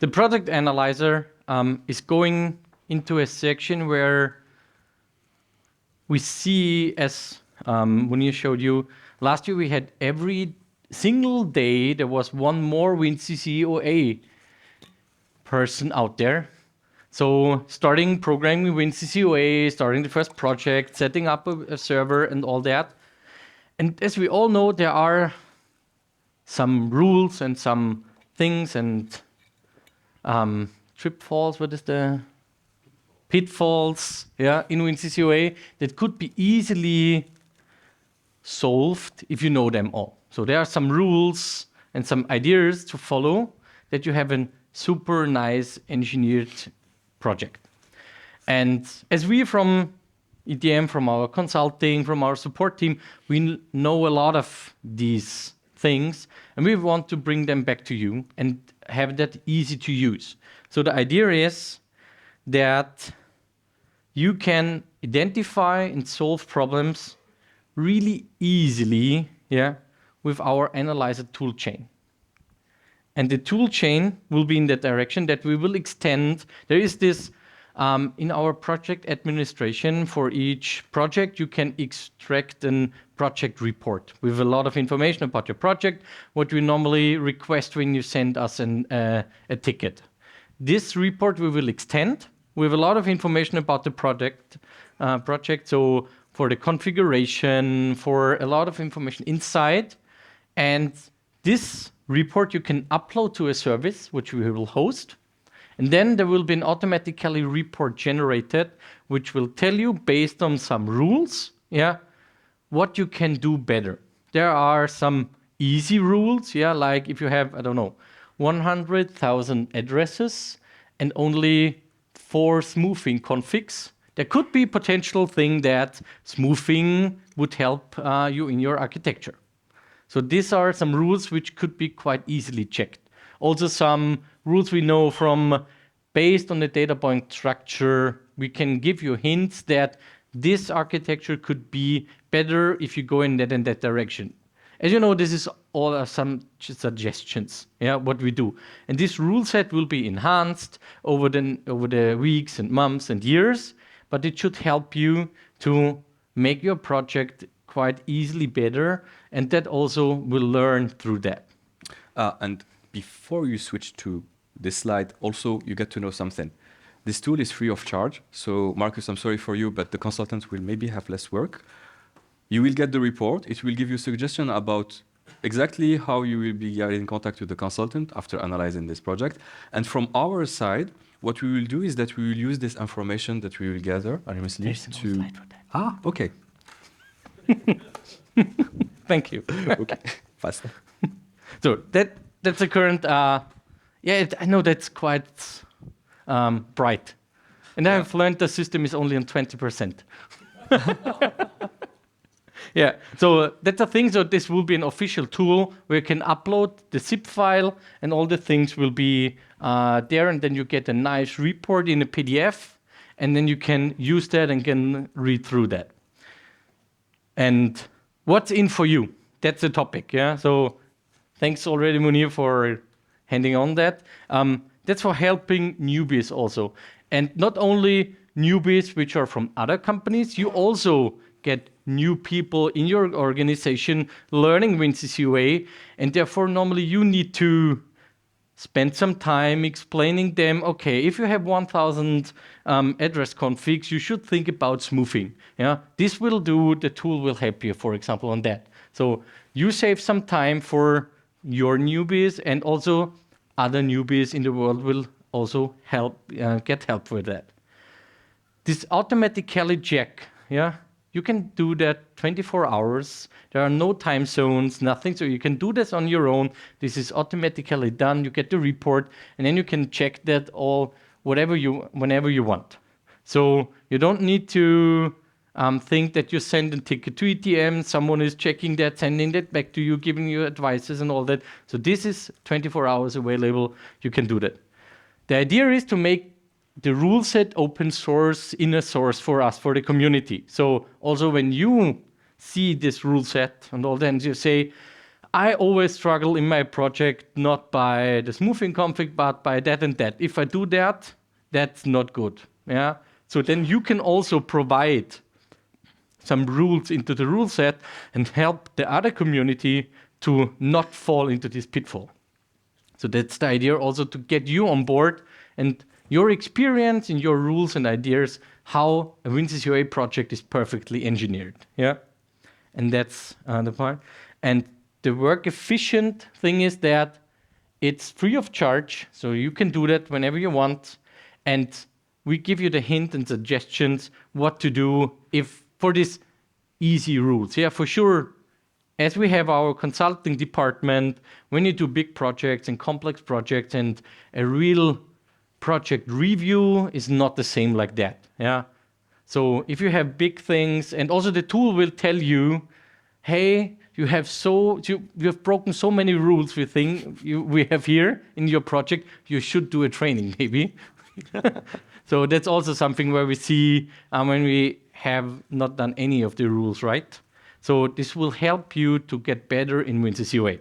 The project analyzer is going into a section where we see, as Munir showed you, last year we had every single day there was one more WinCC OA person out there. So starting programming WinCC OA, starting the first project, setting up a server and all that. And as we all know, there are some rules and some things and tripfalls, what is the pitfalls, yeah, in WinCC OA that could be easily solved if you know them all. So there are some rules and some ideas to follow that you have a super nice engineered project. And as we from ETM, from our consulting, from our support team, we know a lot of these things, and we want to bring them back to you and have that easy to use. So the idea is that you can identify and solve problems really easily, yeah, with our analyzer tool chain. And the tool chain will be in that direction that we will extend. There is this in our project administration. For each project, you can extract a project report with a lot of information about your project, what we normally request when you send us a ticket. This report we will extend with a lot of information about the project. So for the configuration, for a lot of information inside. And this report you can upload to a service, which we will host. And then there will be an automatically report generated, which will tell you, based on some rules, yeah, what you can do better. There are some easy rules, yeah, like if you have, I don't know, 100,000 addresses and only 4 smoothing configs, there could be potential thing that smoothing would help you in your architecture. So these are some rules which could be quite easily checked. Also some rules we know from, based on the data point structure, we can give you hints that this architecture could be better if you go in that and that direction. As you know, this is all some suggestions, yeah, what we do. And this rule set will be enhanced over the weeks and months and years, but it should help you to make your project quite easily better, and that also will learn through that. And before you switch to this slide, also you get to know something. This tool is free of charge, so Marcus, I'm sorry for you, but the consultants will maybe have less work. You will get the report. It will give you suggestions about exactly how you will be getting in contact with the consultant after analyzing this project. And from our side, what we will do is that we will use this information that we will gather anonymously to... Slide for that. Ah, okay. Thank you. Okay, fast. So that's the current, I know that's quite bright. And I have learned the system is only on 20%. Yeah, so that's a thing. So this will be an official tool where you can upload the zip file and all the things will be there. And then you get a nice report in a PDF. And then you can use that and can read through that. And what's in for you? That's the topic, yeah? So thanks already, Munir, for handing on that. That's for helping newbies also. And not only newbies which are from other companies, you also get new people in your organization learning WinCC OA, and therefore normally you need to spend some time explaining them, okay, if you have 1,000 address configs, you should think about smoothing. Yeah? This will do, the tool will help you, for example, on that. So you save some time for your newbies, and also other newbies in the world will also help get help with that. This automatically check, yeah? You can do that 24 hours. There are no time zones, nothing. So you can do this on your own. This is automatically done. You get the report, and then you can check that all whenever you want. So you don't need to think that you send a ticket to ETM, someone is checking that, sending that back to you, giving you advices and all that. So this is 24 hours available. You can do that. The idea is to make the rule set open source, inner source for us, for the community. So also when you see this rule set and all that, you say, I always struggle in my project not by the smoothing config, but by that and that. If I do that, that's not good. Yeah. So then you can also provide some rules into the rule set and help the other community to not fall into this pitfall. So that's the idea also to get you on board and your experience and your rules and ideas how a WinCC OA project is perfectly engineered. Yeah, and that's the part. And the work efficient thing is that it's free of charge, so you can do that whenever you want. And we give you the hint and suggestions what to do if for these easy rules. Yeah, for sure. As we have our consulting department, when you do big projects and complex projects, and a real project review is not the same like that. Yeah. So if you have big things, and also the tool will tell you, hey, you have broken so many rules we have here in your project. You should do a training, maybe. So that's also something where we see when we have not done any of the rules right. So this will help you to get better in WinCC OA.